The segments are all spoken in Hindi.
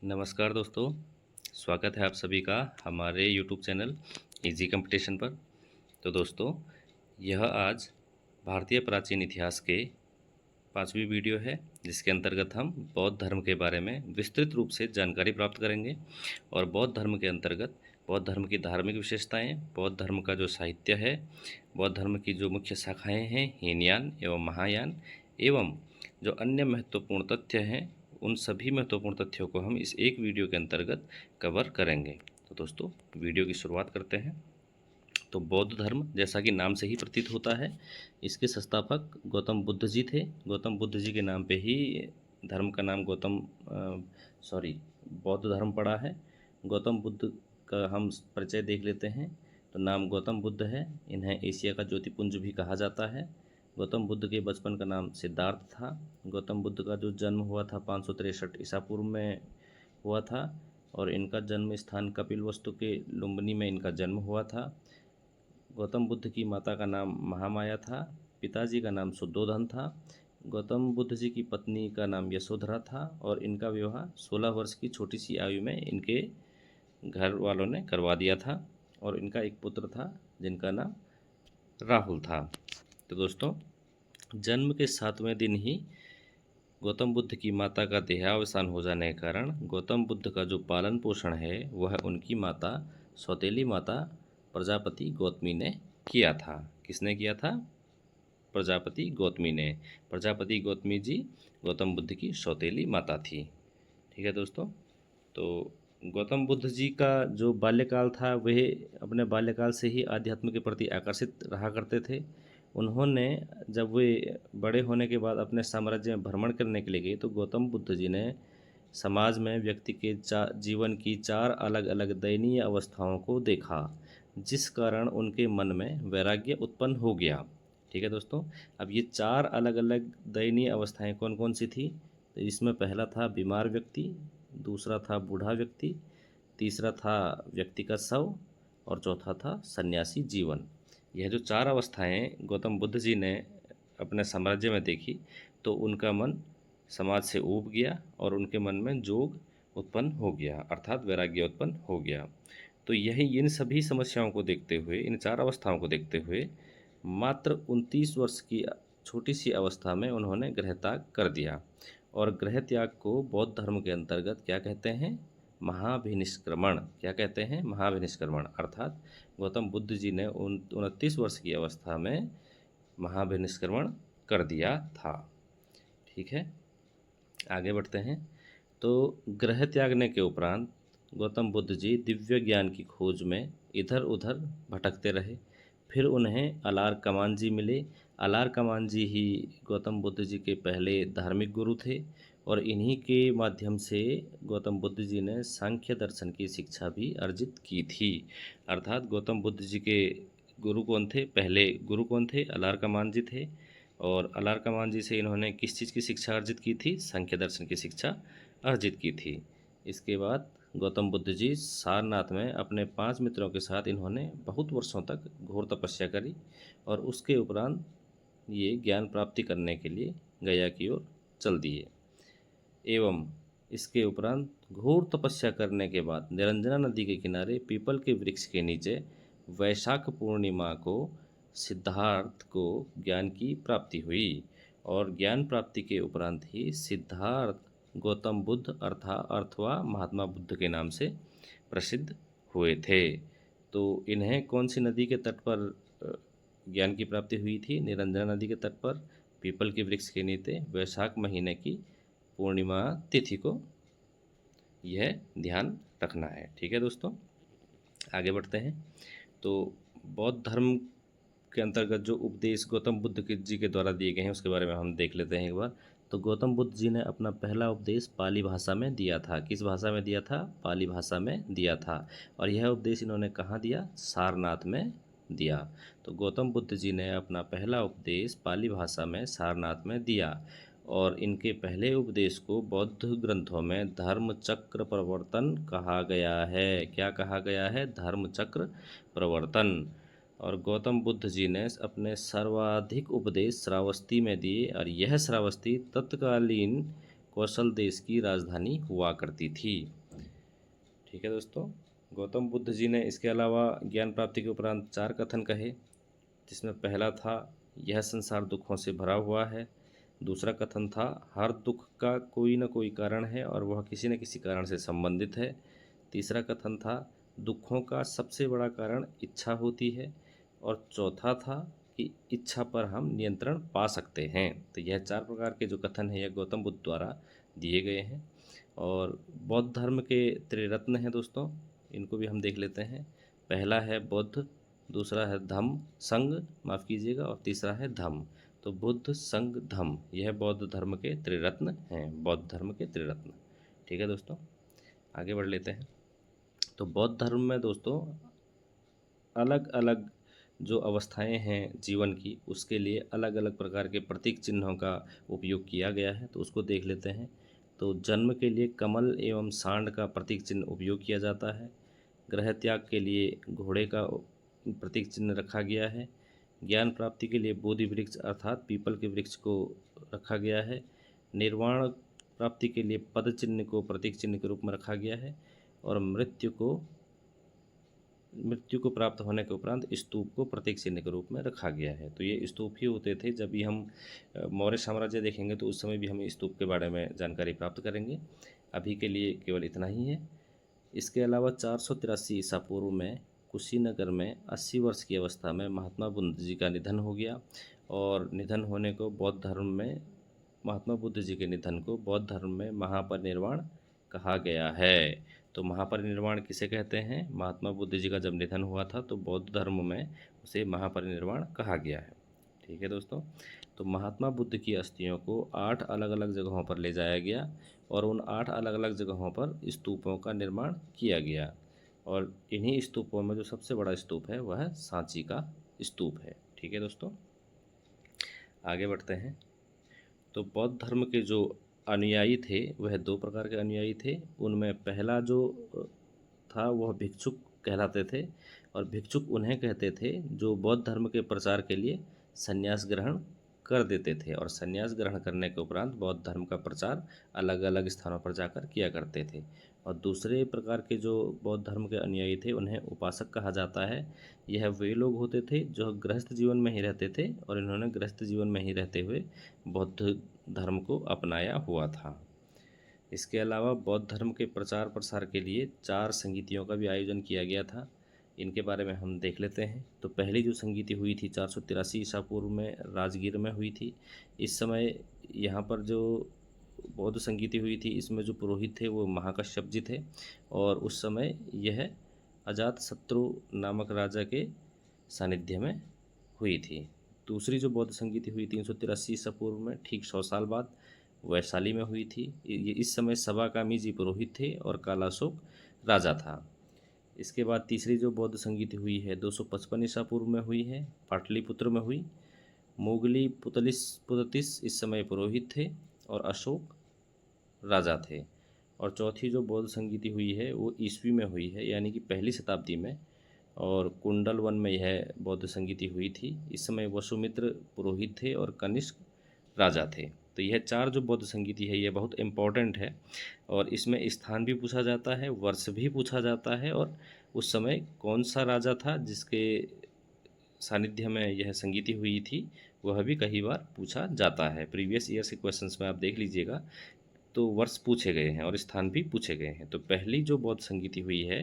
नमस्कार दोस्तों, स्वागत है आप सभी का हमारे यूट्यूब चैनल इजी कंपटीशन पर। तो दोस्तों, यह आज भारतीय प्राचीन इतिहास के 5वीं वीडियो है, जिसके अंतर्गत हम बौद्ध धर्म के बारे में विस्तृत रूप से जानकारी प्राप्त करेंगे। और बौद्ध धर्म के अंतर्गत बौद्ध धर्म की धार्मिक विशेषताएं, बौद्ध धर्म का जो साहित्य है, बौद्ध धर्म की जो मुख्य शाखाएं हैं हीनयान एवं महायान, एवं जो अन्य महत्वपूर्ण तथ्य हैं, उन सभी महत्वपूर्ण तथ्यों को हम इस एक वीडियो के अंतर्गत कवर करेंगे। तो दोस्तों, वीडियो की शुरुआत करते हैं। तो बौद्ध धर्म, जैसा कि नाम से ही प्रतीत होता है, इसके संस्थापक गौतम बुद्ध जी थे। गौतम बुद्ध जी के नाम पे ही धर्म का नाम बौद्ध धर्म पड़ा है। गौतम बुद्ध का हम परिचय देख लेते हैं। तो नाम गौतम बुद्ध है। इन्हें एशिया का ज्योतिपुंज भी कहा जाता है। गौतम बुद्ध के बचपन का नाम सिद्धार्थ था। गौतम बुद्ध का जो जन्म हुआ था 563 ईसा पूर्व में हुआ था, और इनका जन्म स्थान कपिलवस्तु के लुम्बिनी में इनका जन्म हुआ था। गौतम बुद्ध की माता का नाम महामाया था। पिताजी का नाम शुद्धोधन था। गौतम बुद्ध जी की पत्नी का नाम यशोधरा था, और इनका विवाह 16 वर्ष की छोटी सी आयु में इनके घर वालों ने करवा दिया था। और इनका एक पुत्र था जिनका नाम राहुल था। तो दोस्तों, जन्म के 7वें दिन ही गौतम बुद्ध की माता का देहावसान हो जाने के कारण गौतम बुद्ध का जो पालन पोषण है वह उनकी माता, सौतेली माता प्रजापति गौतमी ने किया था। किसने किया था? प्रजापति गौतमी ने। प्रजापति गौतमी जी गौतम बुद्ध की सौतेली माता थी। ठीक है दोस्तों। तो गौतम बुद्ध जी का जो बाल्यकाल था, वह अपने बाल्यकाल से ही आध्यात्म के प्रति आकर्षित रहा करते थे। उन्होंने जब वे बड़े होने के बाद अपने साम्राज्य में भ्रमण करने के लिए गए, तो गौतम बुद्ध जी ने समाज में व्यक्ति के जीवन की 4 अलग अलग दयनीय अवस्थाओं को देखा, जिस कारण उनके मन में वैराग्य उत्पन्न हो गया। ठीक है दोस्तों। अब ये 4 अलग अलग दयनीय अवस्थाएं कौन कौन सी थी? तो इसमें पहला था बीमार व्यक्ति, दूसरा था बूढ़ा व्यक्ति, तीसरा था व्यक्ति का शव, और चौथा था सन्यासी जीवन। यह जो 4 अवस्थाएं गौतम बुद्ध जी ने अपने साम्राज्य में देखी, तो उनका मन समाज से ऊब गया और उनके मन में जोग उत्पन्न हो गया, अर्थात वैराग्य उत्पन्न हो गया। तो यही इन सभी समस्याओं को देखते हुए, इन 4 अवस्थाओं को देखते हुए, मात्र 29 वर्ष की छोटी सी अवस्था में उन्होंने गृह त्याग कर दिया। और गृह त्याग को बौद्ध धर्म के अंतर्गत क्या कहते हैं? महाभिनिष्क्रमण। क्या कहते हैं? महाभिनिष्क्रमण। अर्थात गौतम बुद्ध जी ने 29 वर्ष की अवस्था में महाभिनिष्क्रमण कर दिया था। ठीक है, आगे बढ़ते हैं। तो गृह त्यागने के उपरांत गौतम बुद्ध जी दिव्य ज्ञान की खोज में इधर उधर भटकते रहे। फिर उन्हें अलार कमान जी मिले। अलार कमान जी ही गौतम बुद्ध जी के पहले धार्मिक गुरु थे, और इन्हीं के माध्यम से गौतम बुद्ध जी ने सांख्य दर्शन की शिक्षा भी अर्जित की थी। अर्थात गौतम बुद्ध जी के गुरु कौन थे? पहले गुरु कौन थे? अलार कमान जी थे। और अलार कमान जी से इन्होंने किस चीज़ की शिक्षा अर्जित की थी? सांख्य दर्शन की शिक्षा अर्जित की थी। इसके बाद गौतम बुद्ध जी सारनाथ में अपने 5 मित्रों के साथ इन्होंने बहुत वर्षों तक घोर तपस्या करी, और उसके उपरांत ये ज्ञान प्राप्ति करने के लिए गया की ओर चल दिए। एवं इसके उपरांत घोर तपस्या करने के बाद निरंजना नदी के किनारे पीपल के वृक्ष के नीचे वैशाख पूर्णिमा को सिद्धार्थ को ज्ञान की प्राप्ति हुई, और ज्ञान प्राप्ति के उपरांत ही सिद्धार्थ गौतम बुद्ध अथवा महात्मा बुद्ध के नाम से प्रसिद्ध हुए थे। तो इन्हें कौन सी नदी के तट पर ज्ञान की प्राप्ति हुई थी? निरंजना नदी के तट पर पीपल के वृक्ष के नीचे वैशाख महीने की पूर्णिमा तिथि को यह ध्यान रखना है। ठीक है दोस्तों, आगे बढ़ते हैं। तो बौद्ध धर्म के अंतर्गत जो उपदेश गौतम बुद्ध जी के द्वारा दिए गए हैं, उसके बारे में हम देख लेते हैं एक बार। तो गौतम बुद्ध जी ने अपना पहला उपदेश पाली भाषा में दिया था। किस भाषा में दिया था? पाली भाषा में दिया था। और यह उपदेश इन्होंने कहाँ दिया? सारनाथ में दिया। तो गौतम बुद्ध जी ने अपना पहला उपदेश पाली भाषा में सारनाथ में दिया, और इनके पहले उपदेश को बौद्ध ग्रंथों में धर्म चक्र प्रवर्तन कहा गया है। क्या कहा गया है? धर्म चक्र प्रवर्तन। और गौतम बुद्ध जी ने अपने सर्वाधिक उपदेश श्रावस्ती में दिए, और यह श्रावस्ती तत्कालीन कौशल देश की राजधानी हुआ करती थी। ठीक है दोस्तों, गौतम बुद्ध जी ने इसके अलावा ज्ञान प्राप्ति के उपरांत 4 कथन कहे, जिसमें पहला था यह संसार दुखों से भरा हुआ है। दूसरा कथन था हर दुख का कोई न कोई कारण है और वह किसी न किसी कारण से संबंधित है। तीसरा कथन था दुखों का सबसे बड़ा कारण इच्छा होती है। और चौथा था कि इच्छा पर हम नियंत्रण पा सकते हैं। तो यह 4 प्रकार के जो कथन हैं यह गौतम बुद्ध द्वारा दिए गए हैं। और बौद्ध धर्म के त्रिरत्न हैं दोस्तों, इनको भी हम देख लेते हैं। पहला है बुद्ध, दूसरा है धम्म संघ, माफ़ कीजिएगा, और तीसरा है धम्म। तो बुद्ध संघ धम्म, यह बौद्ध धर्म के त्रिरत्न हैं, बौद्ध धर्म के त्रिरत्न। ठीक है दोस्तों, आगे बढ़ लेते हैं। तो बौद्ध धर्म में दोस्तों अलग अलग जो अवस्थाएं हैं जीवन की, उसके लिए अलग अलग प्रकार के प्रतीक चिन्हों का उपयोग किया गया है, तो उसको देख लेते हैं। तो जन्म के लिए कमल एवं सांड का प्रतीक चिन्ह उपयोग किया जाता है। ग्रह त्याग के लिए घोड़े का प्रतीक चिन्ह रखा गया है। ज्ञान प्राप्ति के लिए बोधि वृक्ष अर्थात पीपल के वृक्ष को रखा गया है। निर्वाण प्राप्ति के लिए पद चिन्ह को प्रतीक चिन्ह के रूप में रखा गया है। और मृत्यु को प्राप्त होने के उपरांत स्तूप को प्रतीक चिन्ह के रूप में रखा गया है। तो ये स्तूप ही होते थे। जब भी हम मौर्य साम्राज्य देखेंगे तो उस समय भी हम स्तूप के बारे में जानकारी प्राप्त करेंगे। अभी के लिए केवल इतना ही है। इसके अलावा 483 ईसा पूर्व में कुशीनगर में 80 वर्ष की अवस्था में महात्मा बुद्ध जी का निधन हो गया। और निधन होने को बौद्ध धर्म में महात्मा बुद्ध जी के निधन को बौद्ध धर्म में महापरिनिर्वाण कहा गया है। तो महापरिनिर्वाण किसे कहते हैं? महात्मा बुद्ध जी का जब निधन हुआ था तो बौद्ध धर्म में उसे महापरिनिर्वाण कहा गया है। ठीक है दोस्तों, तो महात्मा बुद्ध की अस्थियों को 8 अलग अलग जगहों पर ले जाया गया और उन 8 अलग अलग जगहों पर स्तूपों का निर्माण किया गया। और इन्हीं स्तूपों में जो सबसे बड़ा स्तूप है वह सांची का स्तूप है। ठीक है दोस्तों, आगे बढ़ते हैं। तो बौद्ध धर्म के जो अनुयायी थे वह 2 प्रकार के अनुयायी थे। उनमें पहला जो था वह भिक्षुक कहलाते थे। और भिक्षुक उन्हें कहते थे जो बौद्ध धर्म के प्रचार के लिए संन्यास ग्रहण कर देते थे और संन्यास ग्रहण करने के उपरांत बौद्ध धर्म का प्रचार अलग अलग स्थानों पर जाकर किया करते थे। और दूसरे प्रकार के जो बौद्ध धर्म के अनुयायी थे उन्हें उपासक कहा जाता है। यह वे लोग होते थे जो गृहस्थ जीवन में ही रहते थे और इन्होंने गृहस्थ जीवन में ही रहते हुए बौद्ध धर्म को अपनाया हुआ था। इसके अलावा बौद्ध धर्म के प्रचार प्रसार के लिए 4 संगीतियों का भी आयोजन किया गया था। इनके बारे में हम देख लेते हैं। तो पहली जो संगीति हुई थी 483 ईसा पूर्व में राजगीर में हुई थी। इस समय यहाँ पर जो बौद्ध संगीति हुई थी इसमें जो पुरोहित थे वो महाकश्यप जी थे और उस समय यह अजातशत्रु नामक राजा के सानिध्य में हुई थी। दूसरी जो बौद्ध संगीति हुई 383 ईसा पूर्व में ठीक 100 साल बाद वैशाली में हुई थी। ये इस समय सबाकामी जी पुरोहित थे और कालाशोक राजा था। इसके बाद तीसरी जो बौद्ध संगीति हुई है 255 ईसा पूर्व में हुई है, पाटलिपुत्र में हुई। मोगली पुततिस इस समय पुरोहित थे और अशोक राजा थे। और चौथी जो बौद्ध संगीति हुई है वो ईस्वी में हुई है, यानी कि 1ली शताब्दी में, और कुंडल वन में यह बौद्ध संगीति हुई थी। इस समय वसुमित्र पुरोहित थे और कनिष्क राजा थे। तो यह 4 जो बौद्ध संगीति है ये बहुत इम्पॉर्टेंट है और इसमें स्थान भी पूछा जाता है, वर्ष भी पूछा जाता है और उस समय कौन सा राजा था जिसके सानिध्य में यह संगीति हुई थी वह भी कई बार पूछा जाता है। प्रीवियस ईयर्स के क्वेश्चंस में आप देख लीजिएगा तो वर्ष पूछे गए हैं और स्थान भी पूछे गए हैं। तो पहली जो बौद्ध संगीति हुई है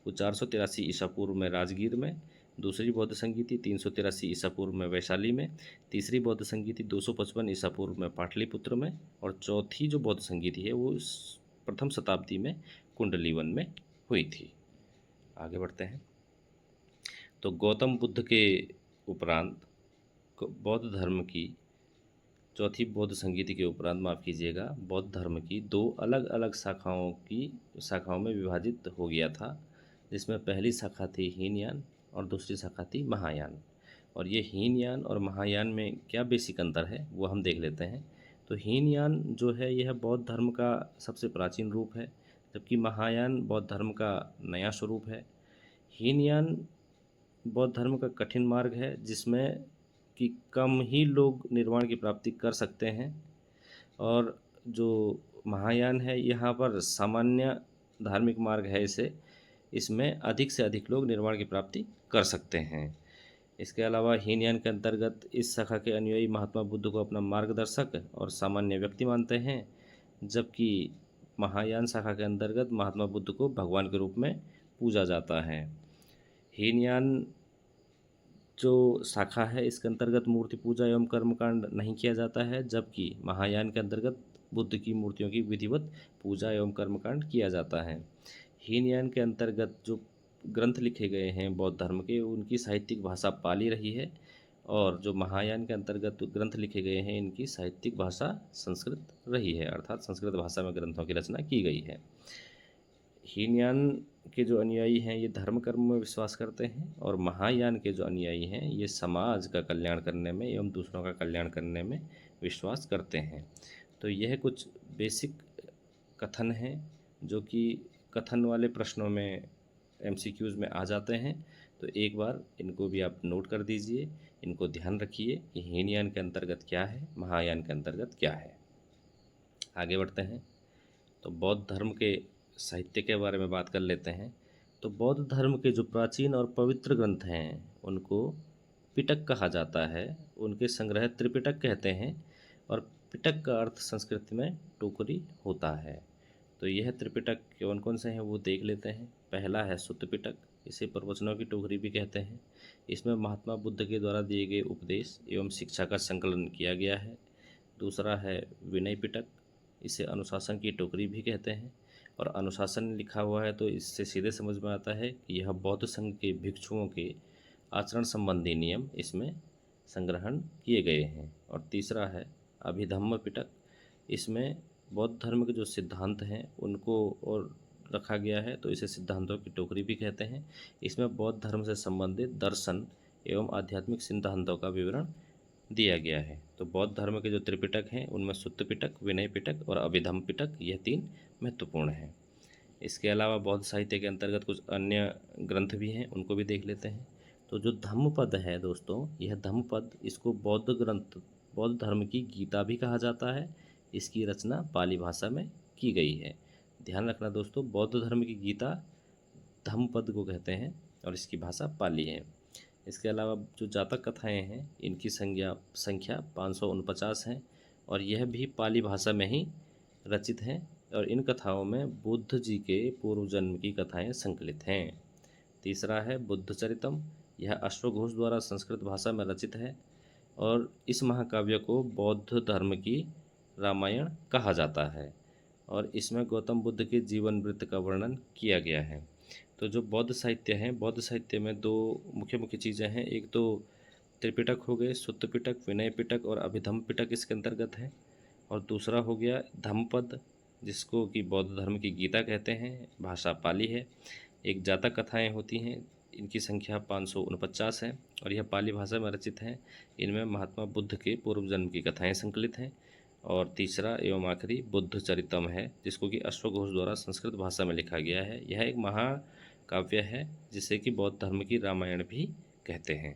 वो 483 ईसा पूर्व में राजगीर में, दूसरी बौद्ध संगीति 383 ईसा पूर्व में वैशाली में, तीसरी बौद्ध संगीति 255 ईसा पूर्व में पाटलिपुत्र में और चौथी जो बौद्ध संगीति है वो 1म शताब्दी में कुंडलीवन में हुई थी। आगे बढ़ते हैं। तो गौतम बुद्ध के उपरांत बौद्ध धर्म की चौथी बौद्ध संगीति के उपरांत माफ़ कीजिएगा बौद्ध धर्म की 2 अलग अलग शाखाओं में विभाजित हो गया था, जिसमें पहली शाखा थी हीनयान और दूसरी शाखा थी महायान। और ये हीनयान और महायान में क्या बेसिक अंतर है वो हम देख लेते हैं। तो हीनयान जो है यह बौद्ध धर्म का सबसे प्राचीन रूप है, जबकि महायान बौद्ध धर्म का नया स्वरूप है। हीनयान बौद्ध धर्म का कठिन मार्ग है जिसमें कि कम ही लोग निर्वाण की प्राप्ति कर सकते हैं, और जो महायान है, यहाँ पर सामान्य धार्मिक मार्ग है इसमें अधिक से अधिक लोग निर्वाण की प्राप्ति कर सकते हैं। इसके अलावा हीनयान के अंतर्गत इस शाखा के अनुयायी महात्मा बुद्ध को अपना मार्गदर्शक और सामान्य व्यक्ति मानते हैं, जबकि महायान शाखा के अंतर्गत महात्मा बुद्ध को भगवान के रूप में पूजा जाता है। हीनयान जो शाखा है इसके अंतर्गत मूर्ति पूजा एवं कर्मकांड नहीं किया जाता है, जबकि महायान के अंतर्गत बुद्ध की मूर्तियों की विधिवत पूजा एवं कर्मकांड किया जाता है। हीनयान के अंतर्गत जो ग्रंथ लिखे गए हैं बौद्ध धर्म के, उनकी साहित्यिक भाषा पाली रही है, और जो महायान के अंतर्गत ग्रंथ लिखे गए हैं इनकी साहित्यिक भाषा संस्कृत रही है, अर्थात संस्कृत भाषा में ग्रंथों की रचना की गई है। हीनयान के जो अनुयायी हैं ये धर्म कर्म में विश्वास करते हैं, और महायान के जो अनुयायी हैं ये समाज का कल्याण करने में एवं दूसरों का कल्याण करने में विश्वास करते हैं। तो यह कुछ बेसिक कथन हैं जो कि कथन वाले प्रश्नों में MCQs में आ जाते हैं। तो एक बार इनको भी आप नोट कर दीजिए, इनको ध्यान रखिए कि हीनयान के अंतर्गत क्या है, महायान के अंतर्गत क्या है। आगे बढ़ते हैं तो बौद्ध धर्म के साहित्य के बारे में बात कर लेते हैं। तो बौद्ध धर्म के जो प्राचीन और पवित्र ग्रंथ हैं उनको पिटक कहा जाता है, उनके संग्रह त्रिपिटक कहते हैं, और पिटक का अर्थ संस्कृत में टोकरी होता है। तो यह त्रिपिटक कौन कौन से हैं वो देख लेते हैं। पहला है सुत्त पिटक, इसे प्रवचनों की टोकरी भी कहते हैं। इसमें महात्मा बुद्ध के द्वारा दिए गए उपदेश एवं शिक्षा का संकलन किया गया है। दूसरा है विनय पिटक, इसे अनुशासन की टोकरी भी कहते हैं, और अनुशासन लिखा हुआ है तो इससे सीधे समझ में आता है कि यह बौद्ध संघ के भिक्षुओं के आचरण संबंधी नियम इसमें संग्रहण किए गए हैं। और तीसरा है अभिधम्म पिटक, इसमें बौद्ध धर्म के जो सिद्धांत हैं उनको और रखा गया है, तो इसे सिद्धांतों की टोकरी भी कहते हैं। इसमें बौद्ध धर्म से संबंधित दर्शन एवं आध्यात्मिक सिद्धांतों का विवरण दिया गया है। तो बौद्ध धर्म के जो त्रिपिटक हैं उनमें सुत्त पिटक, विनय पिटक और अभिधम्म पिटक, यह 3 महत्वपूर्ण हैं। इसके अलावा बौद्ध साहित्य के अंतर्गत कुछ अन्य ग्रंथ भी हैं, उनको भी देख लेते हैं। तो जो धम्मपद है दोस्तों, यह धम्मपद, इसको बौद्ध ग्रंथ, बौद्ध धर्म की गीता भी कहा जाता है। इसकी रचना पाली भाषा में की गई है। ध्यान रखना दोस्तों, बौद्ध धर्म की गीता धम्मपद को कहते हैं और इसकी भाषा पाली है। इसके अलावा जो जातक कथाएं हैं इनकी संख्या 549 हैं, और यह भी पाली भाषा में ही रचित हैं, और इन कथाओं में बुद्ध जी के पूर्व जन्म की कथाएं संकलित हैं। तीसरा है बुद्ध चरितम, यह अश्वघोष द्वारा संस्कृत भाषा में रचित है, और इस महाकाव्य को बौद्ध धर्म की रामायण कहा जाता है, और इसमें गौतम बुद्ध के जीवन वृत्त का वर्णन किया गया है। तो जो बौद्ध साहित्य है, बौद्ध साहित्य में 2 मुख्य चीज़ें हैं। एक तो त्रिपिटक हो गए, सुत्त पिटक, विनय पिटक और अभिधम्म पिटक इसके अंतर्गत है, और दूसरा हो गया धम्मपद, जिसको कि बौद्ध धर्म की गीता कहते हैं, भाषा पाली है। एक जातक कथाएं होती हैं, इनकी संख्या 549 है, और यह पाली भाषा में रचित हैं। इनमें महात्मा बुद्ध के पूर्व जन्म की कथाएं संकलित हैं। और तीसरा एवं आखिरी बुद्ध चरितम है, जिसको कि अश्वघोष द्वारा संस्कृत भाषा में लिखा गया है। यह एक महाकाव्य है जिसे कि बौद्ध धर्म की रामायण भी कहते हैं।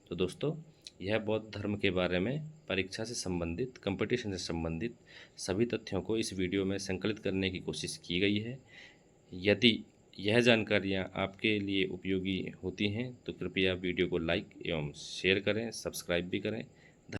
तो दोस्तों, यह बौद्ध धर्म के बारे में परीक्षा से संबंधित, कंपटीशन से संबंधित सभी तथ्यों को इस वीडियो में संकलित करने की कोशिश की गई है। यदि यह जानकारियाँ आपके लिए उपयोगी होती हैं तो कृपया वीडियो को लाइक एवं शेयर करें, सब्सक्राइब भी करें।